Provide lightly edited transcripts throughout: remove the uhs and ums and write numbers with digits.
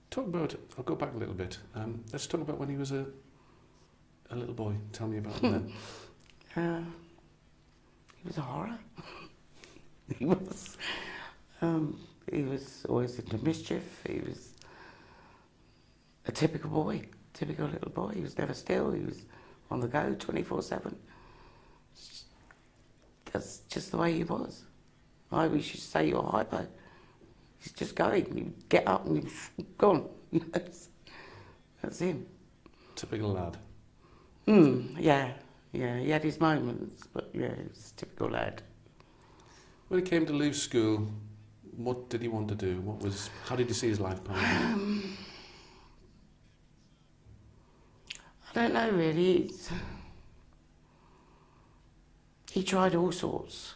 Talk about, I'll go back a little bit. Let's talk about when he was a little boy. Tell me about him then. He was a horror. He was. He was always into mischief. He was a typical boy, typical little boy. He was never still. He was on the go 24/7. That's just the way he was. I wish you say you're hyper. He's just going. You get up and he's gone. That's him. Typical lad. Yeah. He had his moments, but yeah, he was a typical lad. When he came to leave school, what did he want to do? How did you see his life planning? I don't know really. He tried all sorts.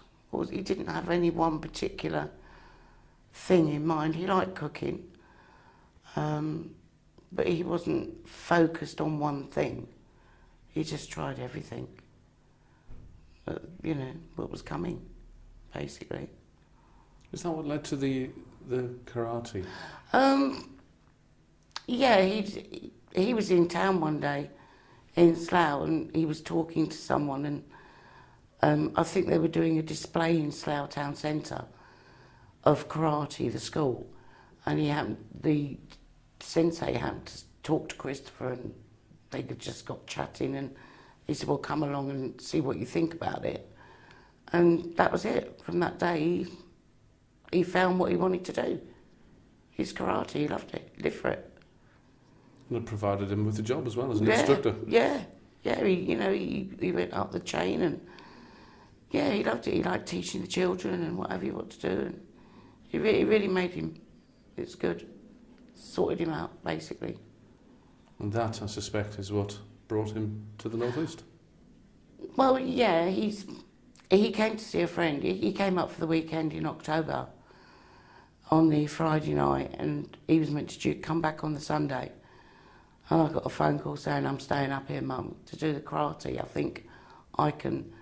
He didn't have any one particular thing in mind. He liked cooking, but he wasn't focused on one thing. He just tried everything. What was coming, basically. Is that what led to the karate? Yeah, he was in town one day in Slough and he was talking to someone and I think they were doing a display in Slough Town Centre of karate, the school, and the sensei happened to talk to Christopher and they just got chatting and he said, well, come along and see what you think about it. And that was it. From that day, he found what he wanted to do. His karate, he loved it, he lived for it. And it provided him with a job as well as an instructor. Yeah, he went up the chain and yeah, he loved it. He liked teaching the children and whatever he wanted to do. And it really made him, it's good, sorted him out, basically. And that, I suspect, is what brought him to the North East. Well, yeah, he came to see a friend. He came up for the weekend in October on the Friday night and he was meant to come back on the Sunday. And I got a phone call saying, I'm staying up here, Mum, to do the karate. I think I can...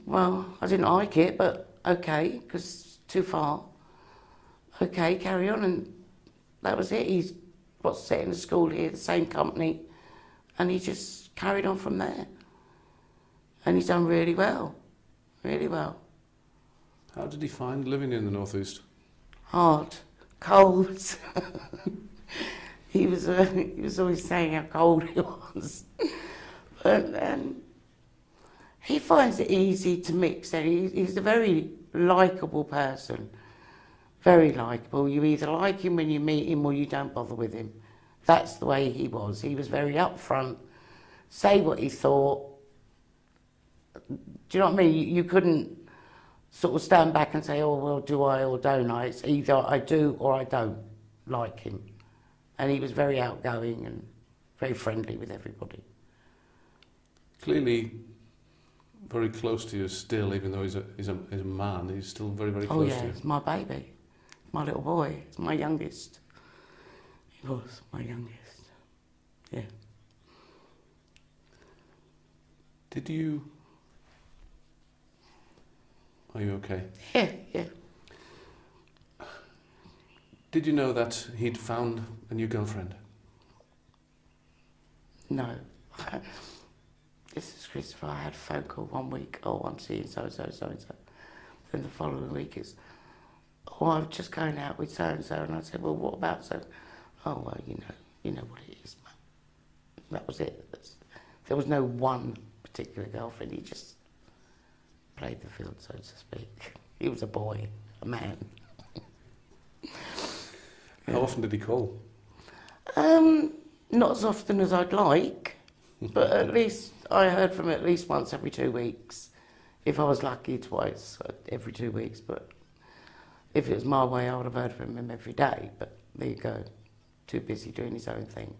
Well, I didn't like it, but okay, because it's too far. Okay, carry on, and that was it. He's setting the school here, the same company, and he just carried on from there. And he's done really well, really well. How did he find living in the North East? Hard, cold. He was always saying how cold he was, but he finds it easy to mix. And he's a very likeable person, very likeable. You either like him when you meet him or you don't bother with him. That's the way he was. He was very upfront, say what he thought. Do you know what I mean? You couldn't sort of stand back and say, oh, well, do I or don't I? It's either I do or I don't like him. And he was very outgoing and very friendly with everybody. Clearly very close to you still, even though he's a man, he's still very, very close to you. Oh yeah, it's my baby, my little boy, it's my youngest. He was my youngest, yeah. Are you okay? Yeah. Did you know that he'd found a new girlfriend? No. This is Christopher. I had a phone call one week. Oh, I'm seeing so-and-so. Then the following week is, oh, I'm just going out with so-and-so. And I said, well, what about so? Oh, well, you know what it is, man. That was it. There was no one particular girlfriend. He just played the field, so to speak. He was a boy, a man. How often did he call? Not as often as I'd like, but at least I heard from him at least once every 2 weeks. If I was lucky, twice every 2 weeks. But if it was my way, I would have heard from him every day. But there you go, too busy doing his own thing.